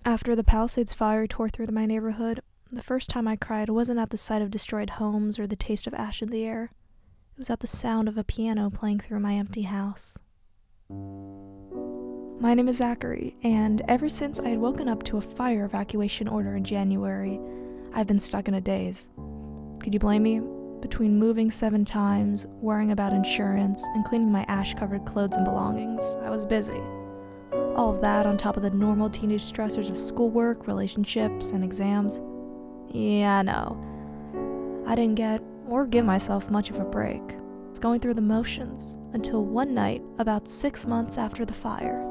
After the Palisades fire tore through my neighborhood, the first time I cried wasn't at the sight of destroyed homes or the taste of ash in the air. It was at the sound of a piano playing through my empty house. My name is Zacharie, and ever since I had woken up to a fire evacuation order in January, I've been stuck in a daze. Could you blame me? Between moving 7 times, worrying about insurance, and cleaning my ash-covered clothes and belongings, I was busy. All of that on top of the normal teenage stressors of schoolwork, relationships, and exams. Yeah, no. I didn't get or give myself much of a break. I was going through the motions until one night, about 6 months after the fire.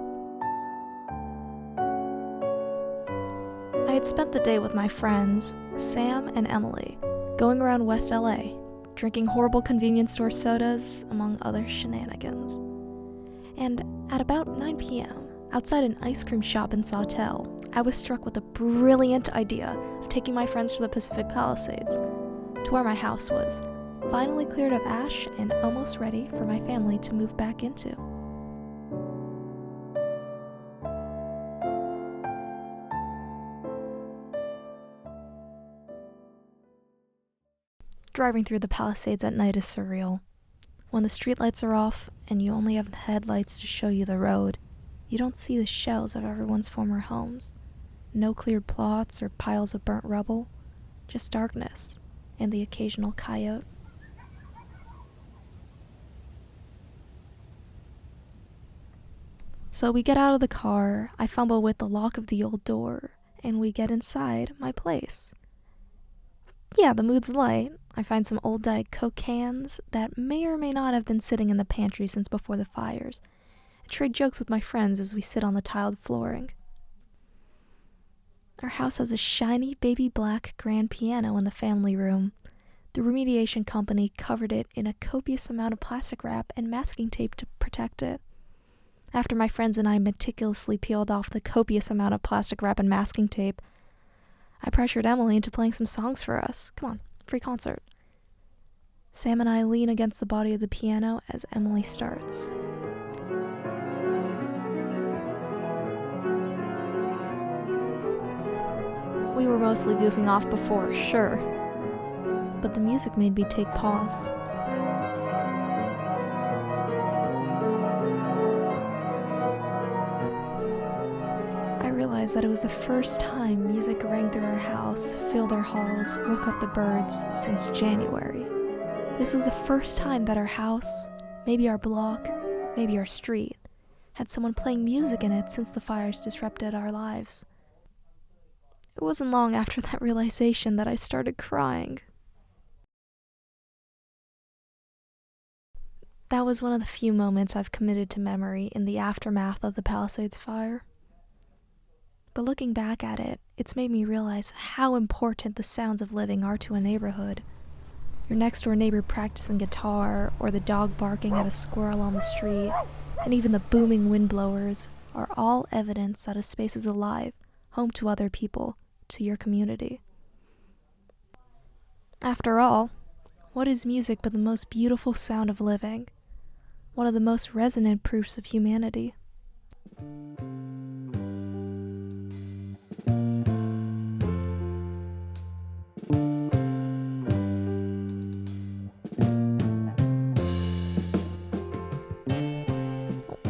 I had spent the day with my friends, Sam and Emily, going around West LA, drinking horrible convenience store sodas, among other shenanigans. And at about 9 p.m., outside an ice cream shop in Sawtelle, I was struck with a brilliant idea of taking my friends to the Pacific Palisades, to where my house was, finally cleared of ash and almost ready for my family to move back into. Driving through the Palisades at night is surreal. When the streetlights are off and you only have the headlights to show you the road, you don't see the shells of everyone's former homes. No cleared plots or piles of burnt rubble, just darkness and the occasional coyote. So we get out of the car, I fumble with the lock of the old door, and we get inside my place. Yeah, the mood's light. I find some old Diet Coke cans that may or may not have been sitting in the pantry since before the fires. I trade jokes with my friends as we sit on the tiled flooring. Our house has a shiny baby black grand piano in the family room. The remediation company covered it in a copious amount of plastic wrap and masking tape to protect it. After my friends and I meticulously peeled off the copious amount of plastic wrap and masking tape, I pressured Emily into playing some songs for us. Come on, free concert. Sam and I lean against the body of the piano as Emily starts. We were mostly goofing off before, sure, but the music made me take pause. I realized that it was the first time music rang through our house, filled our halls, woke up the birds since January. This was the first time that our house, maybe our block, maybe our street, had someone playing music in it since the fires disrupted our lives. It wasn't long after that realization that I started crying. That was one of the few moments I've committed to memory in the aftermath of the Palisades fire. But looking back at it, it's made me realize how important the sounds of living are to a neighborhood. Your next-door neighbor practicing guitar, or the dog barking at a squirrel on the street, and even the booming wind blowers are all evidence that a space is alive, home to other people, to your community. After all, what is music but the most beautiful sound of living? One of the most resonant proofs of humanity.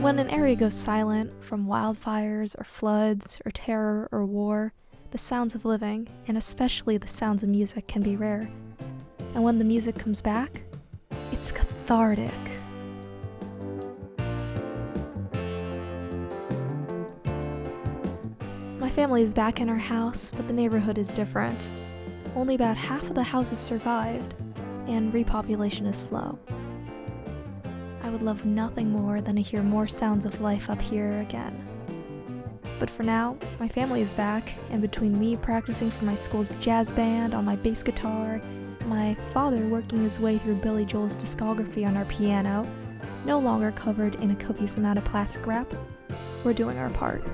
When an area goes silent from wildfires or floods or terror or war, the sounds of living, and especially the sounds of music, can be rare. And when the music comes back, it's cathartic. My family is back in our house, but the neighborhood is different. Only about half of the houses survived, and repopulation is slow. I would love nothing more than to hear more sounds of life up here again. But for now, my family is back, and between me practicing for my school's jazz band on my bass guitar, my father working his way through Billy Joel's discography on our piano, no longer covered in a copious amount of plastic wrap, we're doing our part.